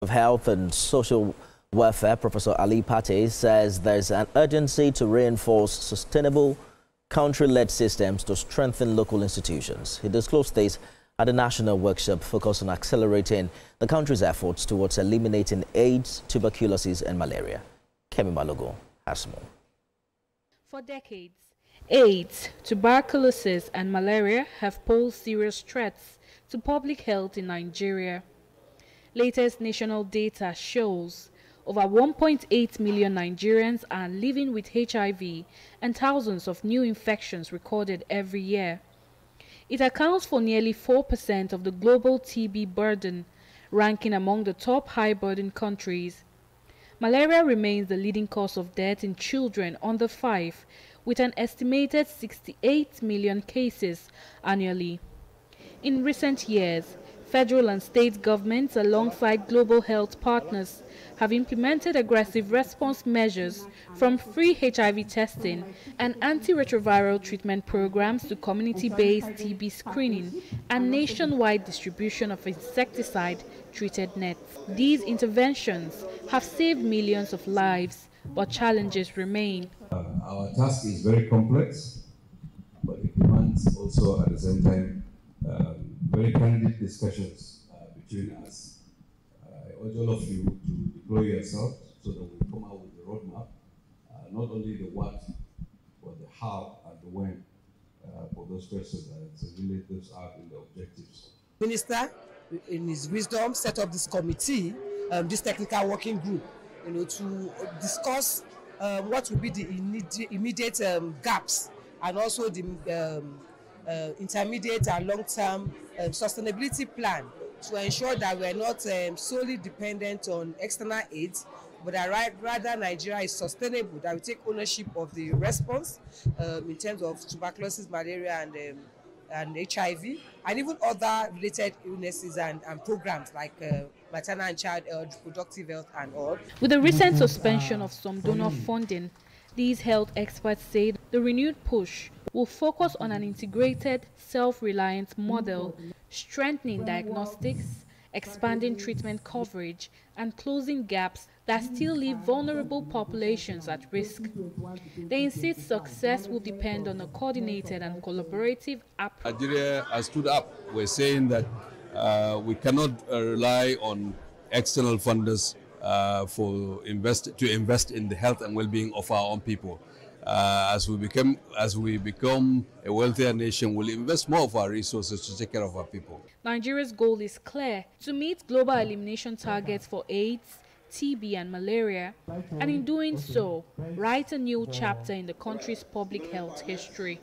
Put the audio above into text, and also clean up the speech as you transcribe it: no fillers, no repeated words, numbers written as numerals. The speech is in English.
Of Health and Social Welfare, Professor Ali Pate, says there's an urgency to reinforce sustainable, country-led systems to strengthen local institutions. He disclosed this at a national workshop focused on accelerating the country's efforts towards eliminating AIDS, tuberculosis and malaria. Kemi Malogo has more. For decades, AIDS, tuberculosis and malaria have posed serious threats to public health in Nigeria. Latest national data shows over 1.8 million Nigerians are living with HIV and thousands of new infections recorded every year. It accounts for nearly 4% of the global TB burden, ranking among the top high-burden countries. Malaria remains the leading cause of death in children under 5, with an estimated 68 million cases annually. In recent years, federal and state governments, alongside global health partners, have implemented aggressive response measures from free HIV testing and antiretroviral treatment programs to community-based TB screening and nationwide distribution of insecticide-treated nets. These interventions have saved millions of lives, but challenges remain. Our task is very complex, but it demands also at the same time very candid discussions between us. I urge all of you to deploy yourself so that we come out with the roadmap, not only the what, but the how and the when for those questions and relate those out in the objectives. Minister, in his wisdom, set up this committee, this technical working group, to discuss what will be the immediate gaps and also the intermediate and long-term sustainability plan to ensure that we are not solely dependent on external aid, but that rather Nigeria is sustainable, that we take ownership of the response in terms of tuberculosis, malaria and HIV, and even other related illnesses and programs like maternal and child health, reproductive health and all. With the recent suspension of some donor funding, these health experts say the renewed push will focus on an integrated, self-reliant model, strengthening diagnostics, expanding treatment coverage, and closing gaps that still leave vulnerable populations at risk. They insist success will depend on a coordinated and collaborative approach. Nigeria has stood up. We're saying that we cannot rely on external funders to invest in the health and well-being of our own people. As we become a wealthier nation, we'll invest more of our resources to take care of our people. Nigeria's goal is clear: to meet global elimination targets for AIDS, TB and malaria, and in doing so, write a new chapter in the country's public health history.